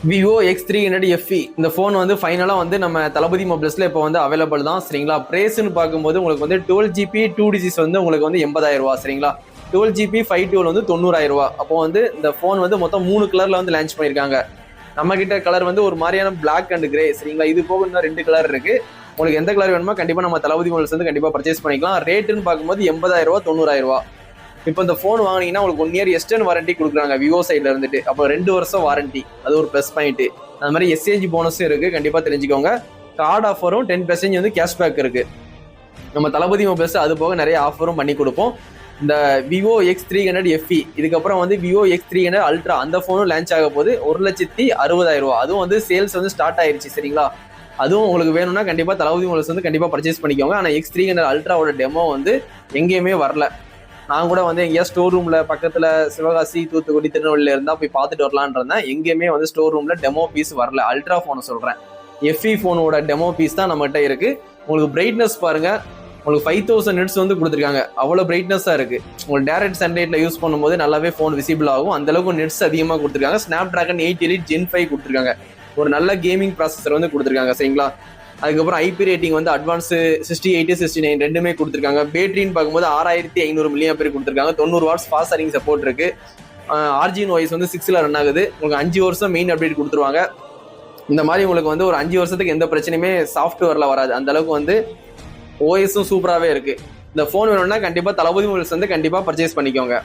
Vivo X300 FE இந்த phone வந்து ஃபைனலாக வந்து நம்ம தளபதி மொபைல்ஸில் இப்போ வந்து அவைலபிள் தான் சரிங்களா. ப்ரைஸ்ன்னு பார்க்கும்போது உங்களுக்கு வந்து 12GB 2 வந்து உங்களுக்கு வந்து 80,000 ரூபா சரிங்களா. 12GB 512 வந்து 90,000 ரூபா. அப்போ வந்து இந்த ஃபோன் வந்து மொத்தம் 3 கலரில் வந்து லான்ச் பண்ணியிருக்காங்க. நம்ம கிட்ட கலர் வந்து ஒரு மாதிரியான பிளாக் அண்ட் கிரே சரிங்களா. இது போக இன்னும் 2 கலர் இருக்கு. உங்களுக்கு எந்த கலர் வேணுமோ கண்டிப்பாக நம்ம தளபதி மொபைல்ஸ் வந்து கண்டிப்பாக பர்ச்சேஸ் பண்ணிக்கலாம். ரேட்டுன்னு பார்க்கும்போது 80,000 ரூபா 90,000 ரூபா. இப்போ இந்த ஃபோன் வாங்கினீங்கன்னா உங்களுக்கு 1 இயர் எக்ஸ்டர்ன் வாரண்டி கொடுக்குறாங்க விவோ சைட்ல இருந்துட்டு. அப்போ 2 வருஷம் வாரண்டி, அது ஒரு ப்ளஸ் பாயிண்ட். அது மாதிரி எஸ்ஏஜி போனஸும் இருக்கு, கண்டிப்பா தெரிஞ்சுக்கோங்க. கார்டு ஆஃபரும் 10% வந்து கேஷ்பேக் இருக்கு. நம்ம தளபதி மொபைல்ஸ் அது போக நிறைய ஆஃபரும் பண்ணி கொடுப்போம். இந்த விவோ X300 FE இதுக்கப்புறம் வந்து விவோ X300 Ultra அந்த ஃபோனும் லான்ச் ஆக போது 1,60,000 ரூபா. அதுவும் வந்து சேல்ஸ் வந்து ஸ்டார்ட் ஆயிருச்சு சரிங்களா. அதுவும் உங்களுக்கு வேணும்னா கண்டிப்பா தளபதி மொபைல்ஸ் வந்து கண்டிப்பா பர்ச்சேஸ் பண்ணிக்கோங்க. ஆனால் X300 Ultraவோட டெமோ வந்து எங்கேயுமே வரல. நான் கூட வந்து எங்கேயா ஸ்டோர் ரூம்ல பக்கத்துல சிவகாசி, தூத்துக்குடி, திருநெல்வேலியில இருந்தா போய் பார்த்துட்டு வரலான் இருந்தேன். எங்கேயுமே வந்து ஸ்டோர் ரூம்ல டெமோ பீஸ் வரல. அல்ட்ரா போனை சொல்றேன், FE போனோட டெமோ பீஸ் தான் நம்மகிட்ட இருக்கு. உங்களுக்கு பிரைட்னஸ் பாருங்க, உங்களுக்கு 5000 நிட்ஸ் வந்து கொடுத்துருக்காங்க. அவ்வளவு பிரைட்னஸா இருக்கு. உங்களுக்கு டைரக்ட் சன்லைட்ல யூஸ் பண்ணும்போது நல்லாவே போன் விசிபிள் ஆகும். அந்த அளவுக்கு நிட்ஸ் அதிகமாக கொடுத்துருக்காங்க. ஸ்னாப் டிராகன் 8 Elite Gen 5 கொடுத்துருக்காங்க. ஒரு நல்ல கேமிங் ப்ராசஸர் வந்து கொடுத்துருக்காங்க சரிங்களா. அதுக்கப்புறம் ஐபி ரேட்டிங் வந்து அட்வான்ஸ் 68, 69 ரெண்டுமே கொடுத்துருக்காங்க. பேட்டரின்னு பார்க்கும்போது 6500 mAh கொடுத்துருக்காங்க. 90 வாட்ஸ் ஃபாஸ்ட் சார்ஜிங் சப்போர்ட் இருக்கு. ஆர்ஜின் OS வந்து 6ல ரன் ஆகுது. உங்களுக்கு 5 வருஷம் மெயின் அப்டேட் கொடுத்துருவாங்க. இந்த மாதிரி உங்களுக்கு வந்து ஒரு 5 வருஷத்துக்கு எந்த பிரச்சனையுமே சாஃப்ட்வேர்ல வராது. அந்த அளவுக்கு வந்து ஓஎஸும் சூப்பராகவே இருக்கு. இந்த ஃபோன் வேணும்னா கண்டிப்பா தளபதி மொபைல்ஸ் வந்து கண்டிப்பா பர்ச்சேஸ் பண்ணிக்கோங்க.